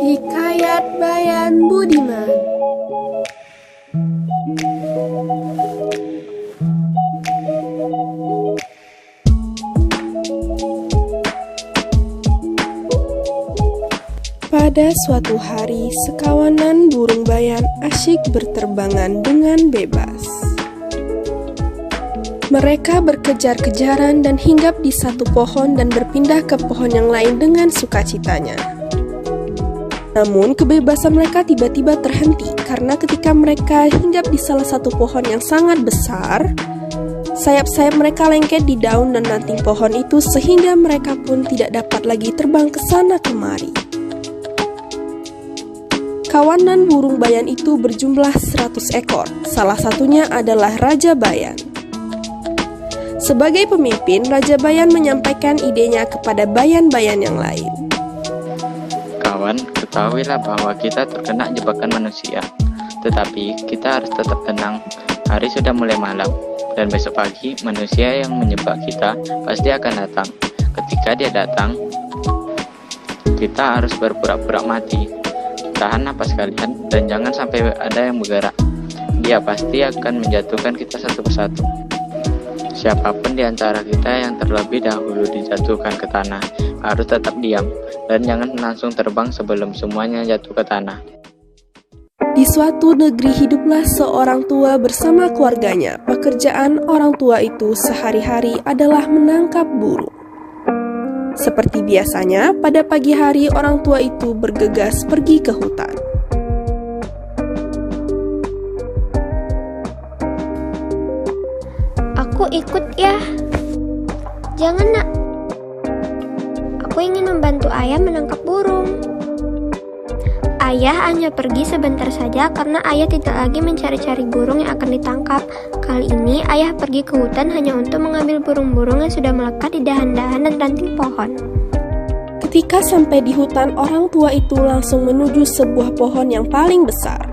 Hikayat Bayan Budiman. Pada suatu hari, sekawanan burung bayan asyik berterbangan dengan bebas. Mereka berkejar-kejaran dan hinggap di satu pohon dan berpindah ke pohon yang lain dengan sukacitanya. Namun, kebebasan mereka tiba-tiba terhenti karena ketika mereka hinggap di salah satu pohon yang sangat besar, sayap-sayap mereka lengket di daun dan ranting pohon itu sehingga mereka pun tidak dapat lagi terbang ke sana kemari. Kawanan burung bayan itu berjumlah 100 ekor, salah satunya adalah Raja Bayan. Sebagai pemimpin, Raja Bayan menyampaikan idenya kepada bayan-bayan yang lain. Kawan, ketahuilah bahwa kita terkena jebakan manusia. Tetapi kita harus tetap tenang. Hari sudah mulai malam, dan besok pagi manusia yang menjebak kita pasti akan datang. Ketika dia datang, kita harus berpura-pura mati. Tahan napas kalian dan jangan sampai ada yang bergerak. Dia pasti akan menjatuhkan kita satu persatu. Siapapun di antara kita yang terlebih dahulu dijatuhkan ke tanah harus tetap diam dan jangan langsung terbang sebelum semuanya jatuh ke tanah. Di suatu negeri hiduplah seorang tua bersama keluarganya. Pekerjaan orang tua itu sehari-hari adalah menangkap burung. Seperti biasanya, pada pagi hari orang tua itu bergegas pergi ke hutan. Aku ikut ya. Jangan nak. Aku ingin membantu ayah menangkap burung. Ayah hanya pergi sebentar saja karena ayah tidak lagi mencari-cari burung yang akan ditangkap. Kali ini ayah pergi ke hutan hanya untuk mengambil burung-burung yang sudah melekat di dahan-dahan dan ranting pohon. Ketika sampai di hutan, orang tua itu langsung menuju sebuah pohon yang paling besar.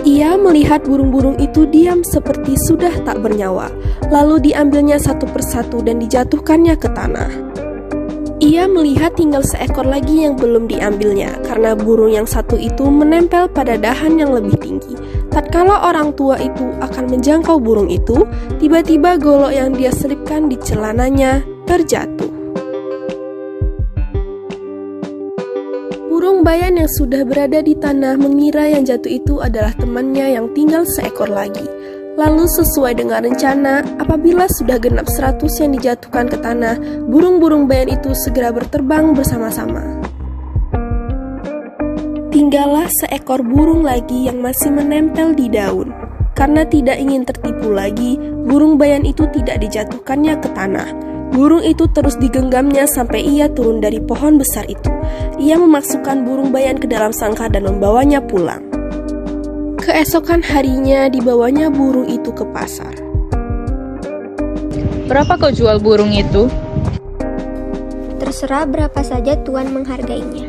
Ia melihat burung-burung itu diam seperti sudah tak bernyawa, lalu diambilnya satu persatu dan dijatuhkannya ke tanah. Ia melihat tinggal seekor lagi yang belum diambilnya, karena burung yang satu itu menempel pada dahan yang lebih tinggi. Tatkala orang tua itu akan menjangkau burung itu, tiba-tiba golok yang dia selipkan di celananya terjatuh. Burung bayan yang sudah berada di tanah mengira yang jatuh itu adalah temannya yang tinggal seekor lagi. Lalu sesuai dengan rencana, apabila sudah genap 100 yang dijatuhkan ke tanah, burung-burung bayan itu segera berterbang bersama-sama. Tinggallah seekor burung lagi yang masih menempel di daun. Karena tidak ingin tertipu lagi, burung bayan itu tidak dijatuhkannya ke tanah. Burung itu terus digenggamnya sampai ia turun dari pohon besar itu. Ia memasukkan burung bayan ke dalam sangkar dan membawanya pulang. Keesokan harinya dibawanya burung itu ke pasar. Berapa kau jual burung itu? Terserah berapa saja tuan menghargainya.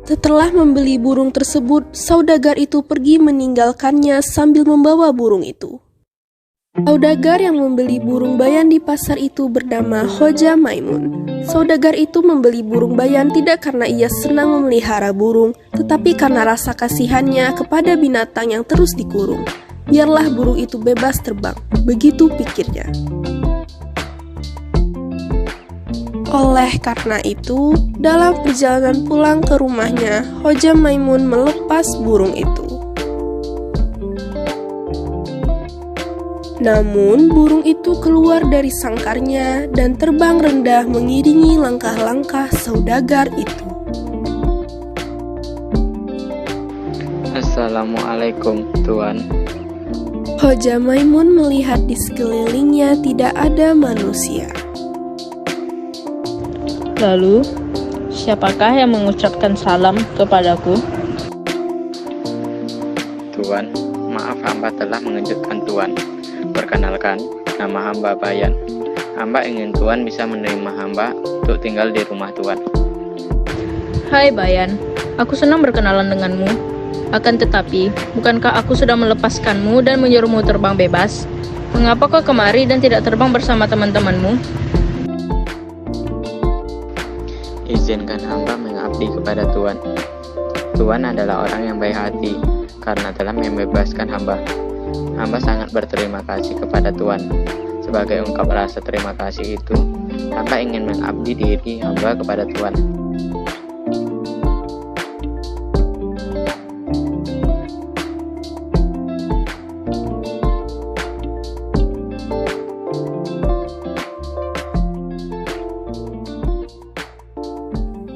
Setelah membeli burung tersebut, saudagar itu pergi meninggalkannya sambil membawa burung itu. Saudagar yang membeli burung bayan di pasar itu bernama Hoja Maimun. Saudagar itu membeli burung bayan tidak karena ia senang memelihara burung, tetapi karena rasa kasihannya kepada binatang yang terus dikurung. Biarlah burung itu bebas terbang, begitu pikirnya. Oleh karena itu, dalam perjalanan pulang ke rumahnya, Hoja Maimun melepas burung itu. Namun, burung itu keluar dari sangkarnya dan terbang rendah mengiringi langkah-langkah saudagar itu. Assalamualaikum, Tuan. Hoja Maimun melihat di sekelilingnya tidak ada manusia. Lalu, siapakah yang mengucapkan salam kepadaku? Tuan, maaf hamba telah mengejutkan Tuan. Perkenalkan, nama hamba Bayan. Hamba ingin Tuan bisa menerima hamba untuk tinggal di rumah Tuan. Hai Bayan, aku senang berkenalan denganmu. Akan tetapi, bukankah aku sudah melepaskanmu dan menyuruhmu terbang bebas? Mengapa kau kemari dan tidak terbang bersama teman-temanmu? Izinkan hamba mengabdi kepada Tuhan. Tuhan adalah orang yang baik hati karena telah membebaskan hamba. Hamba sangat berterima kasih kepada Tuhan. Sebagai ungkap rasa terima kasih itu, hamba ingin mengabdi diri hamba kepada Tuhan.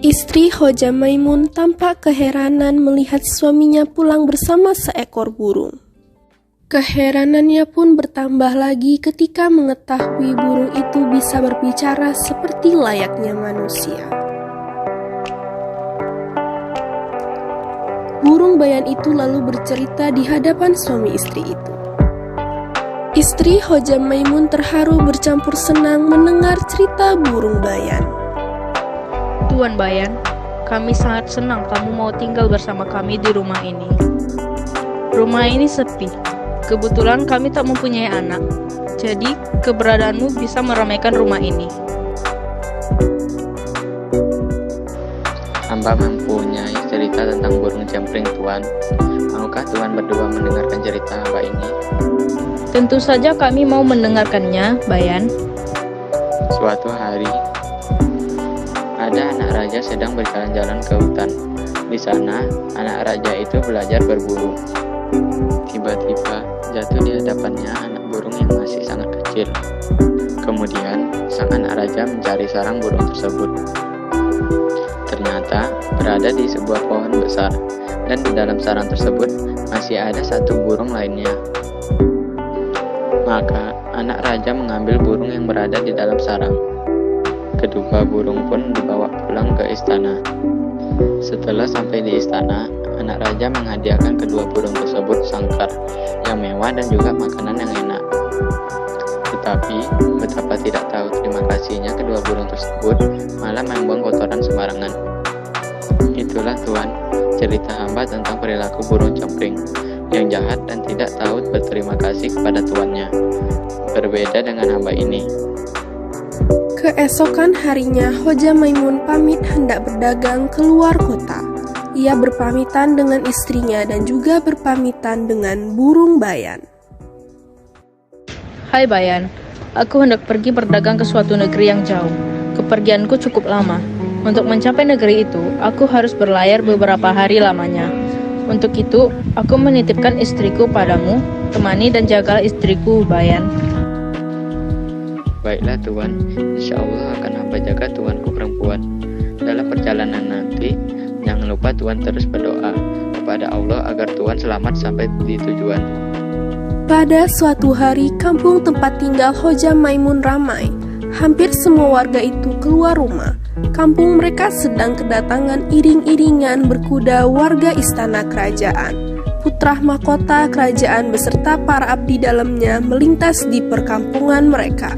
Istri Hoja Maimun tampak keheranan melihat suaminya pulang bersama seekor burung. Keheranannya pun bertambah lagi ketika mengetahui burung itu bisa berbicara seperti layaknya manusia. Burung bayan itu lalu bercerita di hadapan suami istri itu. Istri Hoja Maimun terharu bercampur senang mendengar cerita burung bayan. Tuan Bayan, kami sangat senang kamu mau tinggal bersama kami di rumah ini. Rumah ini sepi. Kebetulan kami tak mempunyai anak, jadi keberadaanmu bisa meramaikan rumah ini. Hamba mempunyai cerita tentang burung jampring Tuan. Maukah Tuan berdua mendengarkan cerita hamba ini? Tentu saja kami mau mendengarkannya, Bayan. Suatu hari, ada anak raja sedang berjalan-jalan ke hutan. Di sana, anak raja itu belajar berburu. Tiba-tiba, jatuh di hadapannya anak burung yang masih sangat kecil. Kemudian, sang anak raja mencari sarang burung tersebut. Ternyata, berada di sebuah pohon besar, dan di dalam sarang tersebut masih ada satu burung lainnya. Maka, anak raja mengambil burung yang berada di dalam sarang. Kedua burung pun dibawa pulang ke istana. Setelah sampai di istana, anak raja menghadiahkan kedua burung tersebut sangkar yang mewah dan juga makanan yang enak. Tetapi, betapa tidak tahu terima kasihnya kedua burung tersebut malah membuang kotoran sembarangan. Itulah Tuan, cerita hamba tentang perilaku burung jampring yang jahat dan tidak tahu berterima kasih kepada tuannya. Berbeda dengan hamba ini. Keesokan harinya, Hoja Maimun pamit hendak berdagang keluar kota. Ia berpamitan dengan istrinya dan juga berpamitan dengan burung bayan. Hai Bayan, aku hendak pergi berdagang ke suatu negeri yang jauh. Kepergianku cukup lama. Untuk mencapai negeri itu, aku harus berlayar beberapa hari lamanya. Untuk itu, aku menitipkan istriku padamu, temani dan jagalah istriku, Bayan. Baiklah Tuan, insya Allah akan hamba jaga tuanku perempuan. Dalam perjalanan nanti, jangan lupa Tuan terus berdoa kepada Allah agar Tuan selamat sampai di tujuan. Pada suatu hari, kampung tempat tinggal Hoja Maimun ramai. Hampir semua warga itu keluar rumah. Kampung mereka sedang kedatangan iring-iringan berkuda warga istana kerajaan. Putra mahkota kerajaan beserta para abdi dalamnya melintas di perkampungan mereka.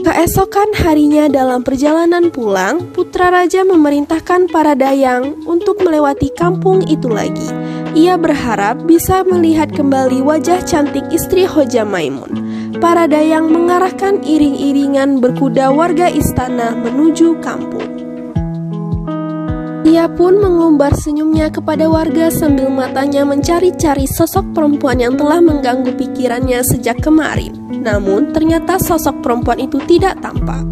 Keesokan harinya dalam perjalanan pulang, putra raja memerintahkan para dayang untuk melewati kampung itu lagi. Ia berharap bisa melihat kembali wajah cantik istri Hoja Maimun. Para dayang mengarahkan iring-iringan berkuda warga istana menuju kampung. Ia pun mengumbar senyumnya kepada warga sambil matanya mencari-cari sosok perempuan yang telah mengganggu pikirannya sejak kemarin. Namun ternyata sosok perempuan itu tidak tampak.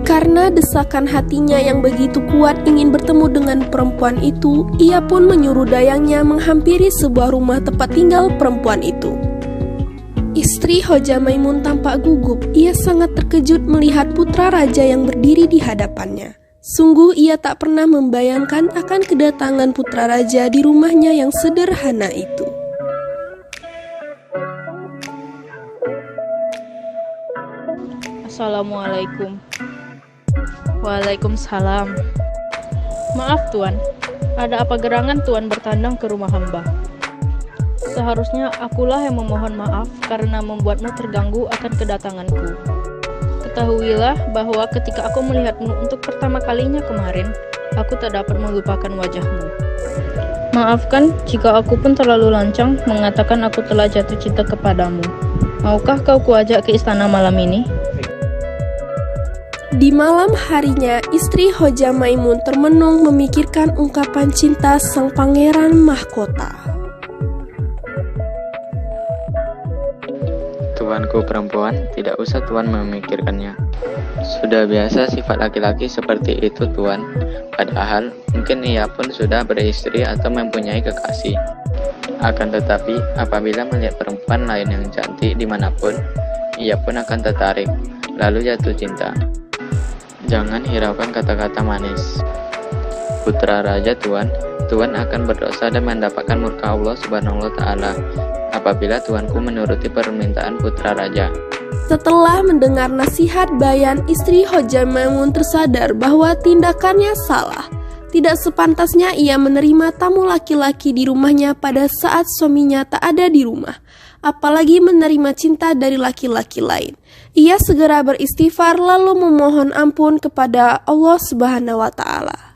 Karena desakan hatinya yang begitu kuat ingin bertemu dengan perempuan itu, ia pun menyuruh dayangnya menghampiri sebuah rumah tempat tinggal perempuan itu. Istri Hoja Maimun tampak gugup. Ia sangat terkejut melihat putra raja yang berdiri di hadapannya. Sungguh ia tak pernah membayangkan akan kedatangan putra raja di rumahnya yang sederhana itu. Assalamualaikum. Waalaikumsalam. Maaf Tuan, ada apa gerangan Tuan bertandang ke rumah hamba? Seharusnya akulah yang memohon maaf karena membuatmu terganggu akan kedatanganku. Ketahuilah bahwa ketika aku melihatmu untuk pertama kalinya kemarin, aku tak dapat melupakan wajahmu. Maafkan jika aku pun terlalu lancang mengatakan aku telah jatuh cinta kepadamu. Maukah kau kuajak ke istana malam ini? Di malam harinya, istri Hoja Maimun termenung memikirkan ungkapan cinta sang pangeran mahkota. Tuanku perempuan, tidak usah Tuan memikirkannya. Sudah biasa sifat laki-laki seperti itu, Tuan. Padahal, mungkin ia pun sudah beristri atau mempunyai kekasih. Akan tetapi, apabila melihat perempuan lain yang cantik dimanapun, ia pun akan tertarik, lalu jatuh cinta. Jangan hiraukan kata-kata manis. Putra Raja Tuan akan berdosa dan mendapatkan murka Allah Subhanahu wa Ta'ala apabila tuanku menuruti permintaan putra raja. Setelah mendengar nasihat Bayan, istri Hoja Maimun tersadar bahwa tindakannya salah. Tidak sepantasnya ia menerima tamu laki-laki di rumahnya pada saat suaminya tak ada di rumah, apalagi menerima cinta dari laki-laki lain. Ia segera beristighfar lalu memohon ampun kepada Allah Subhanahu wa Ta'ala.